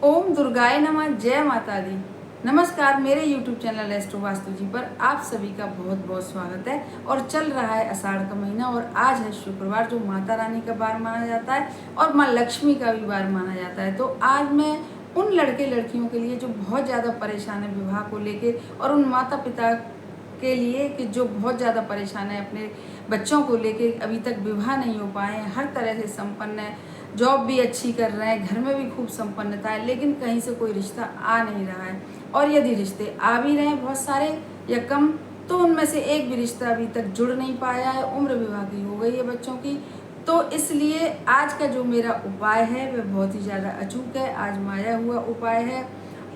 ओम दुर्गाय नमः। जय माता दी। नमस्कार, मेरे YouTube चैनल एस्ट्रो वास्तु जी पर आप सभी का बहुत बहुत स्वागत है। और चल रहा है आषाढ़ का महीना और आज है शुक्रवार, जो माता रानी का वार माना जाता है और माँ लक्ष्मी का भी वार माना जाता है। तो आज मैं उन लड़के लड़कियों के लिए जो बहुत ज़्यादा परेशान है विवाह को लेके, और उन माता पिता के लिए कि जो बहुत ज़्यादा परेशान है अपने बच्चों को लेके, अभी तक विवाह नहीं हो पाए हैं, हर तरह से संपन्न है, जॉब भी अच्छी कर रहे हैं, घर में भी खूब संपन्नता है, लेकिन कहीं से कोई रिश्ता आ नहीं रहा है। और यदि रिश्ते आ भी रहे हैं बहुत सारे या कम, तो उनमें से एक भी रिश्ता अभी तक जुड़ नहीं पाया है। उम्र विवाह की हो गई है बच्चों की। तो इसलिए आज का जो मेरा उपाय है वह बहुत ही ज़्यादा अचूक है, आजमाया हुआ उपाय है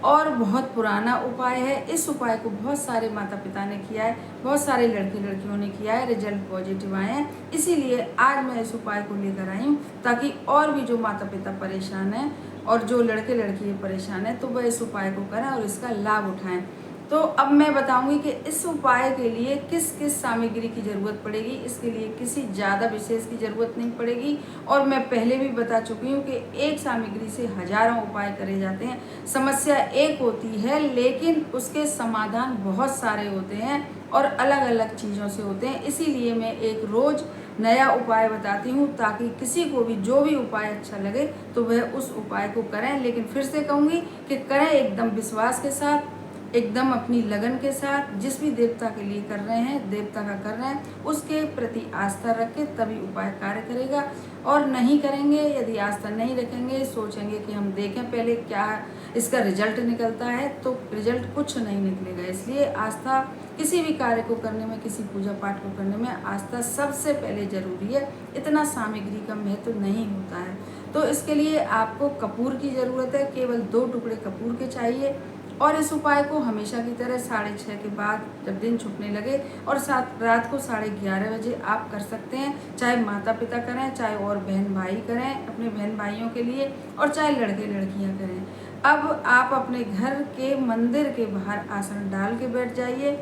और बहुत पुराना उपाय है। इस उपाय को बहुत सारे माता पिता ने किया है, बहुत सारे लड़के लड़कियों ने किया है, रिजल्ट पॉजिटिव आए हैं। इसीलिए आज मैं इस उपाय को लेकर आई हूँ, ताकि और भी जो माता पिता परेशान हैं और जो लड़के लड़की परेशान हैं, तो वह इस उपाय को करें और इसका लाभ उठाएं। तो अब मैं बताऊंगी कि इस उपाय के लिए किस किस सामग्री की ज़रूरत पड़ेगी। इसके लिए किसी ज़्यादा विशेष की ज़रूरत नहीं पड़ेगी, और मैं पहले भी बता चुकी हूँ कि एक सामग्री से हजारों उपाय करे जाते हैं। समस्या एक होती है, लेकिन उसके समाधान बहुत सारे होते हैं और अलग अलग चीज़ों से होते हैं। इसीलिए मैं एक रोज़ नया उपाय बताती हूँ, ताकि किसी को भी जो भी उपाय अच्छा लगे तो वह उस उपाय को करें। लेकिन फिर से कहूँगी कि करें एकदम विश्वास के साथ, एकदम अपनी लगन के साथ। जिस भी देवता के लिए कर रहे हैं, देवता का कर रहे हैं, उसके प्रति आस्था रख के तभी उपाय कार्य करेगा। और नहीं करेंगे, यदि आस्था नहीं रखेंगे, सोचेंगे कि हम देखें पहले क्या इसका रिजल्ट निकलता है, तो रिजल्ट कुछ नहीं निकलेगा। इसलिए आस्था किसी भी कार्य को करने में, किसी पूजा पाठ को करने में आस्था सबसे पहले जरूरी है। इतना सामग्री का महत्व नहीं होता है। तो इसके लिए आपको कपूर की ज़रूरत है, केवल 2 टुकड़े कपूर के चाहिए। और इस उपाय को हमेशा की तरह 6:30 के बाद, जब दिन छुपने लगे, और रात को 11:30 बजे आप कर सकते हैं। चाहे माता पिता करें, चाहे और बहन भाई करें अपने बहन भाइयों के लिए, और चाहे लड़के लड़कियां करें। अब आप अपने घर के मंदिर के बाहर आसन डाल के बैठ जाइए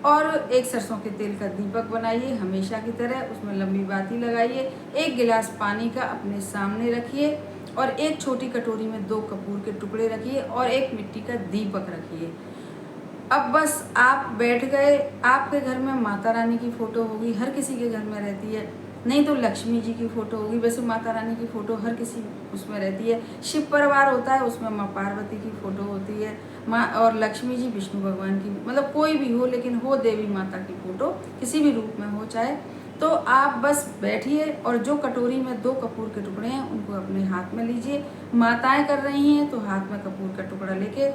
और एक सरसों के तेल का दीपक बनाइए हमेशा की तरह, उसमें लंबी बाती लगाइए। 1 गिलास पानी का अपने सामने रखिए और एक छोटी कटोरी में 2 कपूर के टुकड़े रखिए और एक मिट्टी का दीपक रखिए। अब बस आप बैठ गए। आपके घर में माता रानी की फोटो होगी, हर किसी के घर में रहती है, नहीं तो लक्ष्मी जी की फोटो होगी। वैसे माता रानी की फोटो हर किसी उसमें रहती है। शिव परिवार होता है, उसमें माँ पार्वती की फोटो होती है, माँ और लक्ष्मी जी विष्णु भगवान की, मतलब कोई भी हो, लेकिन हो देवी माता की फोटो किसी भी रूप में हो चाहे। तो आप बस बैठिए और जो कटोरी में 2 कपूर के टुकड़े हैं उनको अपने हाथ में लीजिए। माताएं कर रही हैं तो हाथ में कपूर का टुकड़ा लेके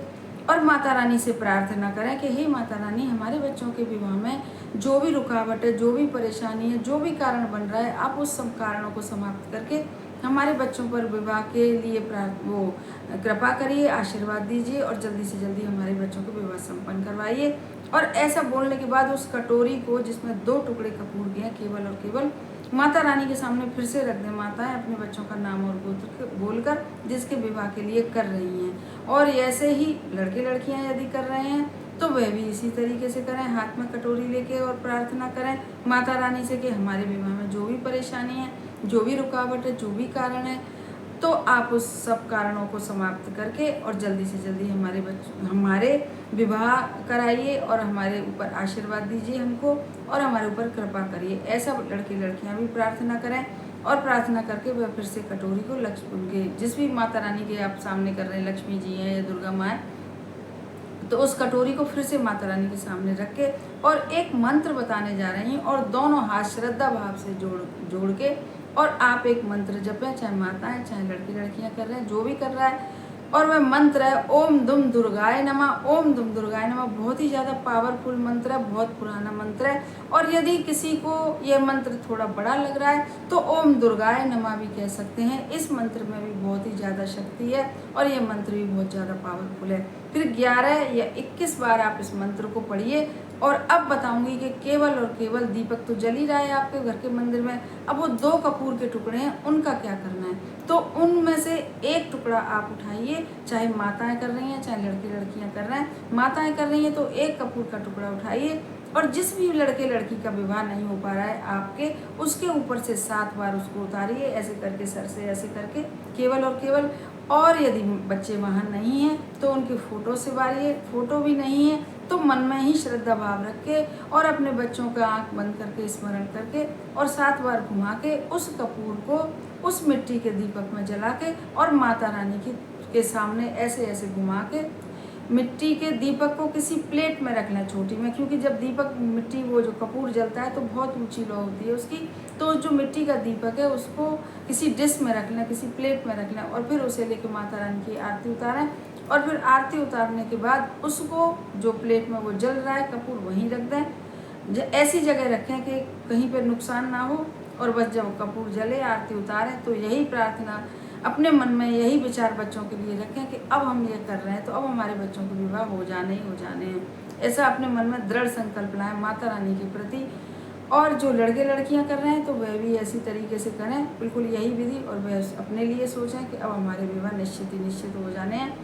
और माता रानी से प्रार्थना करें कि हे माता रानी, हमारे बच्चों के विवाह में जो भी रुकावट है, जो भी परेशानी है, जो भी कारण बन रहा है, आप उस सब कारणों को समाप्त करके हमारे बच्चों पर विवाह के लिए कृपा करिए, आशीर्वाद दीजिए और जल्दी से जल्दी हमारे बच्चों को विवाह संपन्न करवाइए। और ऐसा बोलने के बाद उस कटोरी को, जिसमें 2 टुकड़े कपूर के हैं, केवल और केवल माता रानी के सामने फिर से रख दें। माताएं अपने बच्चों का नाम और गोत्र बोलकर जिसके विवाह के लिए कर रही हैं। और ऐसे ही लड़के लड़कियां यदि कर रहे हैं तो वह भी इसी तरीके से करें, हाथ में कटोरी लेके, और प्रार्थना करें माता रानी से कि हमारे विवाह में जो भी परेशानी है, जो भी रुकावट है, जो भी कारण है, तो आप उस सब कारणों को समाप्त करके और जल्दी से जल्दी हमारे विवाह कराइए और हमारे ऊपर आशीर्वाद दीजिए हमको और हमारे ऊपर कृपा करिए। ऐसा लड़के लड़कियां भी प्रार्थना करें। और प्रार्थना करके वह फिर से कटोरी को उनके जिस भी माता रानी के आप सामने कर रहे हैं, लक्ष्मी जी हैं या दुर्गा माँ है, तो उस कटोरी को फिर से माता रानी के सामने रख के और एक मंत्र बताने जा रही हैं, और दोनों हाथ श्रद्धा भाव से जोड़ के और आप एक मंत्र जपें, चाहे माताएं चाहे लड़की लड़कियां कर रहे हैं, जो भी कर रहा है। और वह मंत्र है ओम दुम दुर्गाय नमः, ओम दुम दुर्गाय नमः। बहुत ही ज़्यादा पावरफुल मंत्र है, बहुत पुराना मंत्र है। और यदि किसी को यह मंत्र थोड़ा बड़ा लग रहा है तो ओम दुर्गाय नमः भी कह सकते हैं। इस मंत्र में भी बहुत ही ज़्यादा शक्ति है और यह मंत्र भी बहुत ज़्यादा पावरफुल है। फिर 11 या 21 बार आप इस मंत्र को पढ़िए। और अब बताऊंगी कि केवल और केवल दीपक तो जल ही रहा है आपके घर के मंदिर में, अब वो 2 कपूर के टुकड़े हैं, उनका क्या करना है। तो उनमें से एक टुकड़ा आप उठाइए, चाहे माताएं कर रही हैं चाहे लड़के लड़कियां कर रहे हैं। माताएं कर रही हैं तो 1 कपूर का टुकड़ा उठाइए और जिस भी लड़के लड़की का विवाह नहीं हो पा रहा है आपके, उसके ऊपर से 7 बार उसको उतारिए, ऐसे करके सर से ऐसे करके केवल और केवल और यदि बच्चे वहाँ नहीं हैं तो उनकी फ़ोटो से बारिए, फ़ोटो भी नहीं है तो मन में ही श्रद्धा भाव रख के और अपने बच्चों का आँख बंद करके स्मरण करके और 7 बार घुमा के उस कपूर को उस मिट्टी के दीपक में जला के और माता रानी के सामने ऐसे ऐसे घुमा के मिट्टी के दीपक को किसी प्लेट में रखना छोटी में, क्योंकि जब दीपक मिट्टी वो जो कपूर जलता है तो बहुत ऊंची लौ होती है उसकी, तो जो मिट्टी का दीपक है उसको किसी डिश में रख लें, किसी प्लेट में रख लें और फिर उसे लेके माता रानी की आरती उतारें। और फिर आरती उतारने के बाद उसको जो प्लेट में वो जल रहा है कपूर वहीं रख दें, ऐसी जगह रखें कि कहीं पर नुकसान ना हो। और बस जब कपूर जले आरती उतारें तो यही प्रार्थना अपने मन में, यही विचार बच्चों के लिए रखें कि अब हम ये कर रहे हैं तो अब हमारे बच्चों के विवाह हो जाने ही हो जाने हैं। ऐसा अपने मन में दृढ़ संकल्प लाएं माता रानी के प्रति। और जो लड़के लड़कियां कर रहे हैं तो वह भी ऐसी तरीके से करें, बिल्कुल यही विधि, और वह अपने लिए सोचें कि अब हमारे विवाह निश्चित ही निश्चित हो जाने हैं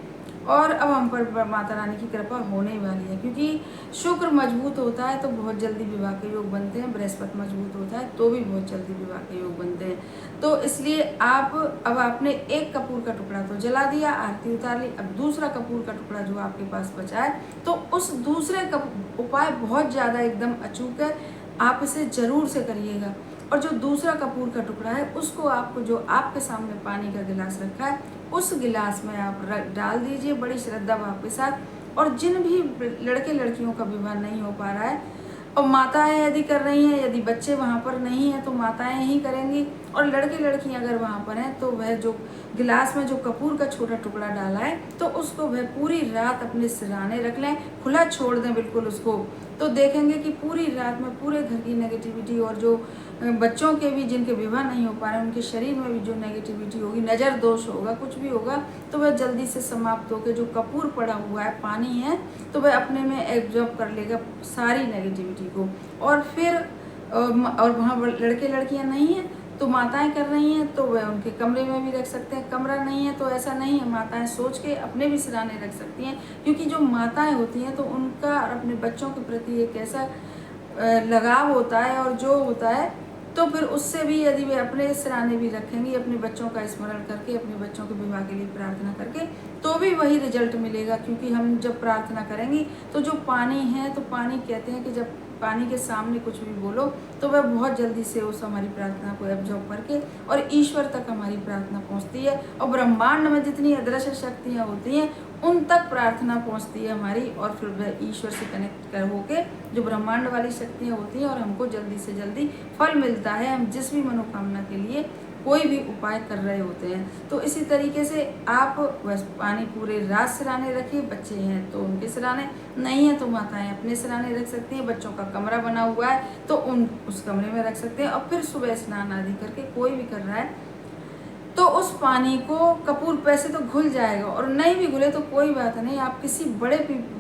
और अब हम पर माता रानी की कृपा होने वाली है। क्योंकि शुक्र मजबूत होता है तो बहुत जल्दी विवाह के योग बनते हैं, बृहस्पति मजबूत होता है तो भी बहुत जल्दी विवाह के योग बनते हैं। तो इसलिए अब आपने एक कपूर का टुकड़ा तो जला दिया, आरती उतार ली, अब दूसरा कपूर का टुकड़ा जो आपके पास बचा है तो उस दूसरे का उपाय बहुत ज़्यादा एकदम अचूक है, आप इसे ज़रूर से करिएगा। और जो दूसरा कपूर का टुकड़ा है उसको आपको, जो आपके सामने पानी का गिलास रखा है उस गिलास में आप डाल दीजिए बड़ी श्रद्धा भाव के साथ। और जिन भी लड़के लड़कियों का विवाह नहीं हो पा रहा है और माताएं यदि कर रही हैं, यदि बच्चे वहाँ पर नहीं हैं तो माताएं ही करेंगी, और लड़के लड़कियां अगर वहाँ पर हैं तो वह जो गिलास में जो कपूर का छोटा टुकड़ा डाला है तो उसको वह पूरी रात अपने सिरहाने रख लें, खुला छोड़ दें बिल्कुल उसको। तो देखेंगे कि पूरी रात में पूरे घर की नेगेटिविटी और जो बच्चों के भी जिनके विवाह नहीं हो पा रहे उनके शरीर में भी जो नेगेटिविटी होगी, नज़र दोष होगा, कुछ भी होगा तो वह जल्दी से समाप्त होकर जो कपूर पड़ा हुआ है, पानी है, तो वह अपने में एब्जॉर्ब कर लेगा सारी नेगेटिविटी को। और फिर और वहाँ लड़के लड़कियाँ नहीं हैं तो माताएं कर रही हैं तो वह उनके कमरे में भी रख सकते हैं, कमरा नहीं है तो ऐसा नहीं है, माताएं सोच के अपने भी सिरहाने रख सकती हैं। क्योंकि जो माताएं होती हैं तो उनका अपने बच्चों के प्रति एक ऐसा लगाव होता है और जो होता है तो फिर उससे भी यदि वे अपने सिरहाने भी रखेंगी, अपने बच्चों का स्मरण करके, अपने बच्चों के विवाह के लिए प्रार्थना करके, तो भी वही रिजल्ट मिलेगा। क्योंकि हम जब प्रार्थना करेंगी तो जो पानी है, तो पानी कहते हैं कि जब पानी के सामने कुछ भी बोलो तो वह बहुत जल्दी से उस हमारी प्रार्थना को एब्जॉर्ब करके और ईश्वर तक हमारी प्रार्थना पहुंचती है। और ब्रह्मांड में जितनी अदृश्य शक्तियाँ होती हैं उन तक प्रार्थना पहुंचती है हमारी, और फिर वह ईश्वर से कनेक्ट कर होके जो ब्रह्मांड वाली शक्तियाँ होती हैं और हमको जल्दी से जल्दी फल मिलता है, हम जिस भी मनोकामना के लिए कोई भी उपाय कर रहे होते हैं। तो इसी तरीके से आप बस पानी पूरे रात सिरहाने रखिए, बच्चे हैं तो उनके सिरहाने, नहीं है तो माताएं अपने सिरहाने रख सकती हैं, बच्चों का कमरा बना हुआ है तो उस कमरे में रख सकते हैं। और फिर सुबह स्नान आदि करके कोई भी कर रहा है तो उस पानी को कपूर पैसे तो घुल जाएगा, और नहीं भी घुले तो कोई बात नहीं, आप किसी बड़े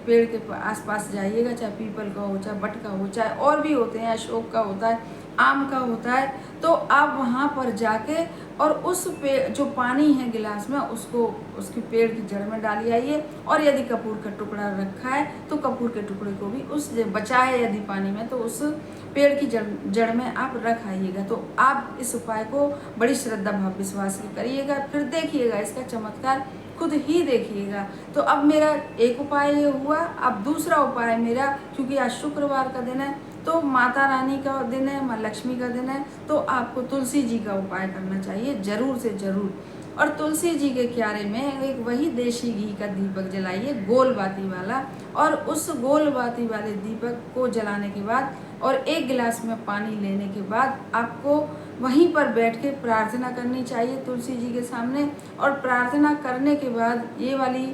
पेड़ के आसपास जाइएगा, चाहे पीपल का हो, चाहे बट का हो, चाहे और भी होते हैं, अशोक का होता है, आम का होता है, तो आप वहाँ पर जाके और उस जो पानी है गिलास में उसको उसकी पेड़ की जड़ में डाली आइए। और यदि कपूर का टुकड़ा रखा है तो कपूर के टुकड़े को भी उस बचा है यदि पानी में तो उस पेड़ की जड़ में आप रख आइएगा। तो आप इस उपाय को बड़ी श्रद्धा भाव विश्वास से करिएगा, फिर देखिएगा इसका चमत्कार, खुद ही देखिएगा। तो अब मेरा एक उपाय ये हुआ, अब दूसरा उपाय मेरा, क्योंकि आज शुक्रवार का दिन है तो माता रानी का दिन है, माँ लक्ष्मी का दिन है, तो आपको तुलसी जी का उपाय करना चाहिए जरूर से जरूर। और तुलसी जी के क्यारे में एक वही देशी घी का दीपक जलाइए, गोल बाती वाला, और उस गोल बाती वाले दीपक को जलाने के बाद और एक गिलास में पानी लेने के बाद आपको वहीं पर बैठ के प्रार्थना करनी चाहिए तुलसी जी के सामने। और प्रार्थना करने के बाद ये वाली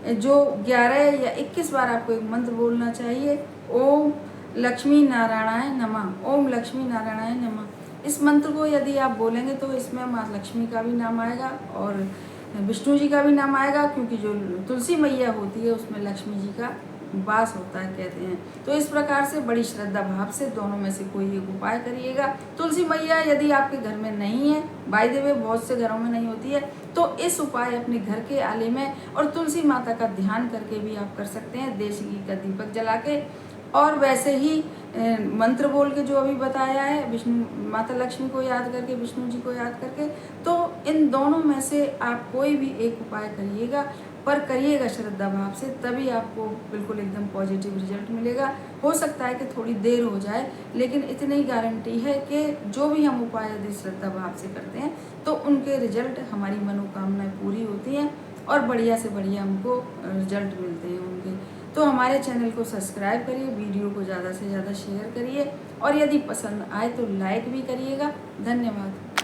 जो 11 या 21 बार आपको एक मंत्र बोलना चाहिए, ओम लक्ष्मी नारायणाय नमः, ओम लक्ष्मी नारायणाय नमः। इस मंत्र को यदि आप बोलेंगे तो इसमें माँ लक्ष्मी का भी नाम आएगा और विष्णु जी का भी नाम आएगा, क्योंकि जो तुलसी मैया होती है उसमें लक्ष्मी जी का वास होता है कहते हैं। तो इस प्रकार से बड़ी श्रद्धा भाव से दोनों में से कोई एक उपाय करिएगा। तुलसी मैया यदि आपके घर में नहीं है, बाय द वे बहुत से घरों में नहीं होती है, तो इस उपाय अपने घर के आले में और तुलसी माता का ध्यान करके भी आप कर सकते हैं। देशी घी का दीपक जला के और वैसे ही मंत्र बोल के जो अभी बताया है, विष्णु माता लक्ष्मी को याद करके, विष्णु जी को याद करके, तो इन दोनों में से आप कोई भी एक उपाय करिएगा, पर करिएगा श्रद्धा भाव से, तभी आपको बिल्कुल एकदम पॉजिटिव रिजल्ट मिलेगा। हो सकता है कि थोड़ी देर हो जाए, लेकिन इतनी ही गारंटी है कि जो भी हम उपाय यदि श्रद्धा भाव से करते हैं तो उनके रिजल्ट, हमारी मनोकामनाएं पूरी होती हैं और बढ़िया से बढ़िया हमको रिजल्ट मिलते हैं उनके। तो हमारे चैनल को सब्सक्राइब करिए, वीडियो को ज़्यादा से ज़्यादा शेयर करिए और यदि पसंद आए तो लाइक भी करिएगा। धन्यवाद।